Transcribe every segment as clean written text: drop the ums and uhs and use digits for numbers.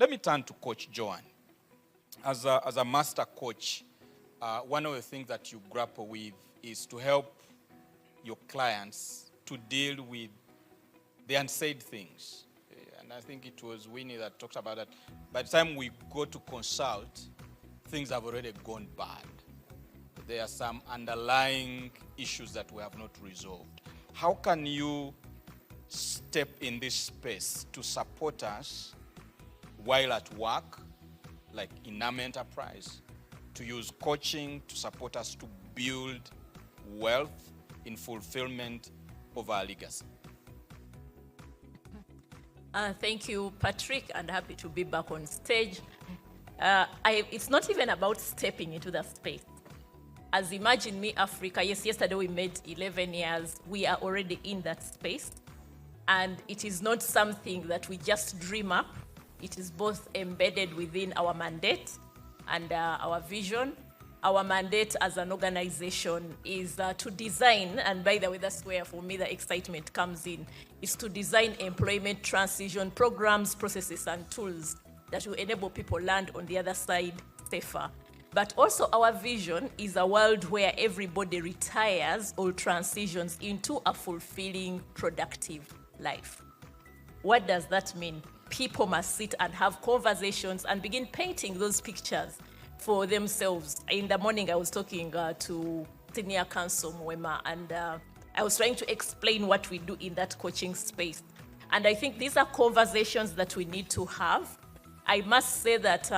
Let me turn to Coach Joan. As a master coach, one of the things that you grapple with is to help your clients to deal with the unsaid things. And I think it was Winnie that talked about that. By the time we go to consult, things have already gone bad. There are some underlying issues that we have not resolved. How can you step in this space to support us while at work, like in our enterprise, to use coaching to support us to build wealth in fulfillment of our legacy? Thank you, Patrick, and happy to be back on stage. It's not even about stepping into the space. As Imagine Me Africa, yes, yesterday we made 11 years. We are already in that space. And it is not something that we just dream up. It is both embedded within our mandate and our vision. Our mandate as an organization is to design, and by the way, that's where for me the excitement comes in, is to design employment transition programs, processes, and tools that will enable people land on the other side safer. But also our vision is a world where everybody retires or transitions into a fulfilling, productive life. What does that mean? People must sit and have conversations and begin painting those pictures for themselves. In the morning, I was talking to Senior Counsel Mwema, and I was trying to explain what we do in that coaching space. And I think these are conversations that we need to have. I must say that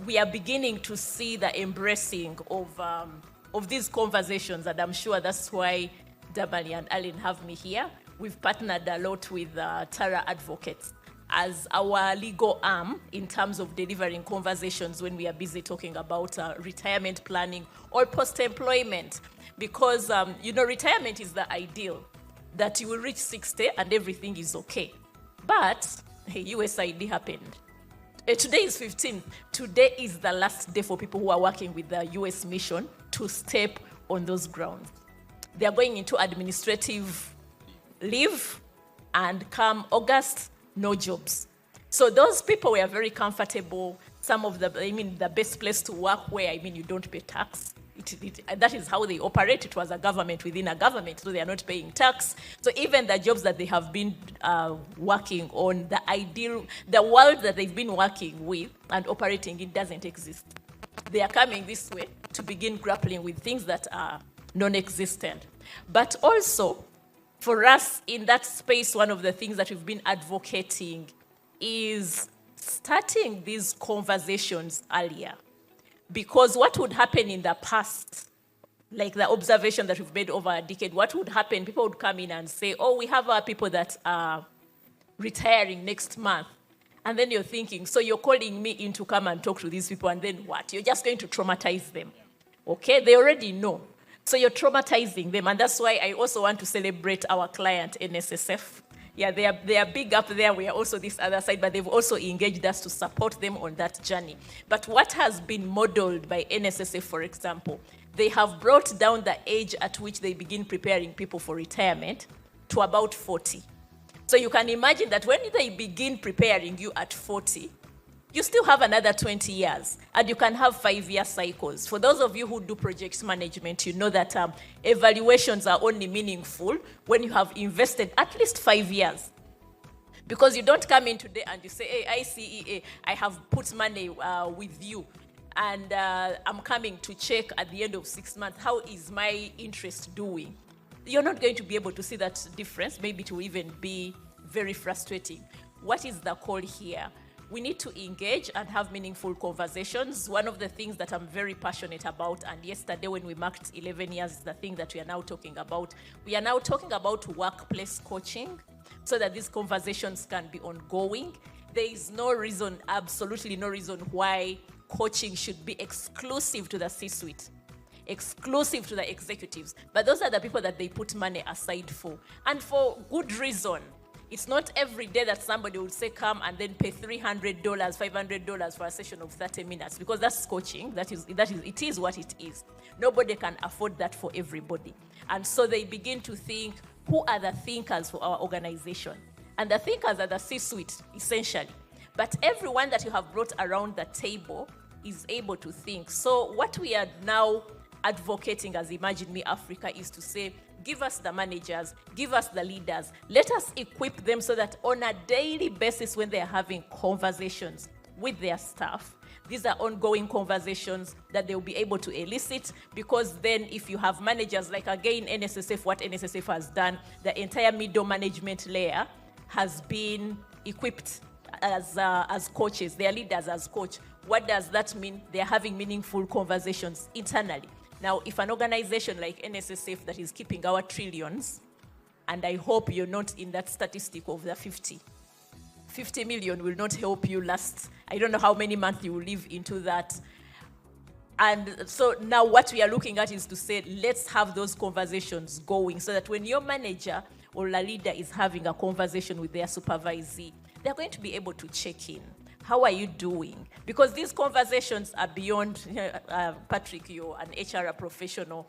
we are beginning to see the embracing of these conversations, and I'm sure that's why Damali and Alan have me here. We've partnered a lot with TARA Advocates as our legal arm in terms of delivering conversations when we are busy talking about retirement planning or post-employment. Because, retirement is the ideal, that you will reach 60 and everything is okay. But USID happened. Today is 15th. Today is the last day for people who are working with the US mission to step on those grounds. They are going into administrative leave, and come August, no jobs. So those people were very comfortable. Some of the best place to work where, you don't pay tax. That is how they operate. It was a government within a government, so they are not paying tax. So even the jobs that they have been working on, the world that they've been working with and operating in doesn't exist. They are coming this way to begin grappling with things that are non-existent. But also, for us in that space, one of the things that we've been advocating is starting these conversations earlier. Because what would happen in the past, like the observation that we've made over a decade, what would happen? People would come in and say, oh, we have our people that are retiring next month. And then you're thinking, so you're calling me in to come and talk to these people, and then what? You're just going to traumatize them. Okay? They already know. So you're traumatizing them. And that's why I also want to celebrate our client, NSSF. Yeah, they are big up there. We are also this other side, but they've also engaged us to support them on that journey. But what has been modeled by NSSF, for example, they have brought down the age at which they begin preparing people for retirement to about 40. So you can imagine that when they begin preparing you at 40, you still have another 20 years, and you can have 5-year cycles. For those of you who do project management, you know that evaluations are only meaningful when you have invested at least 5 years. Because you don't come in today and you say, hey, ICEA, I have put money with you, and I'm coming to check at the end of 6 months, how is my interest doing? You're not going to be able to see that difference. Maybe it will even be very frustrating. What is the call here? We need to engage and have meaningful conversations. One of the things that I'm very passionate about, and yesterday when we marked 11 years, is the thing that we are now talking about. We are now talking about workplace coaching so that these conversations can be ongoing. There is no reason, absolutely no reason why coaching should be exclusive to the C-suite, exclusive to the executives. But those are the people that they put money aside for, and for good reason. It's not every day that somebody would say, come and then pay $300, $500 for a session of 30 minutes, because that's coaching. It is what it is. Nobody can afford that for everybody. And so they begin to think, who are the thinkers for our organization? And the thinkers are the C-suite, essentially. But everyone that you have brought around the table is able to think. So what we are now advocating as Imagine Me Africa is to say, give us the managers, give us the leaders, let us equip them so that on a daily basis when they are having conversations with their staff, these are ongoing conversations that they'll be able to elicit, because then if you have managers, like again NSSF, what NSSF has done, the entire middle management layer has been equipped as coaches, their leaders as coach. What does that mean? They're having meaningful conversations internally. Now, if an organization like NSSF that is keeping our trillions, and I hope you're not in that statistic of the 50 million will not help you last, I don't know how many months you will live into that. And so now what we are looking at is to say, let's have those conversations going so that when your manager or a leader is having a conversation with their supervisee, they're going to be able to check in. How are you doing? Because these conversations are beyond, Patrick, you're an HR professional.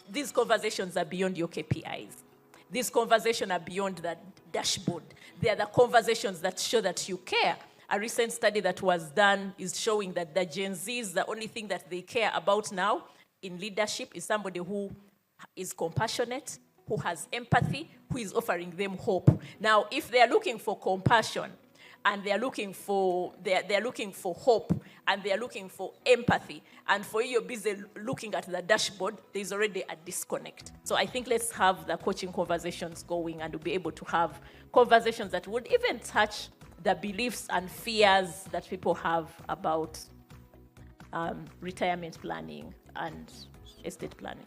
These conversations are beyond your KPIs. These conversations are beyond the dashboard. They are the conversations that show that you care. A recent study that was done is showing that the Gen Zs, the only thing that they care about now in leadership is somebody who is compassionate, who has empathy, who is offering them hope. Now, if they are looking for compassion, and they're looking for hope, and they're looking for empathy, and for you, you're busy looking at the dashboard, there's already a disconnect. So I think let's have the coaching conversations going, and we'll be able to have conversations that would even touch the beliefs and fears that people have about retirement planning and estate planning.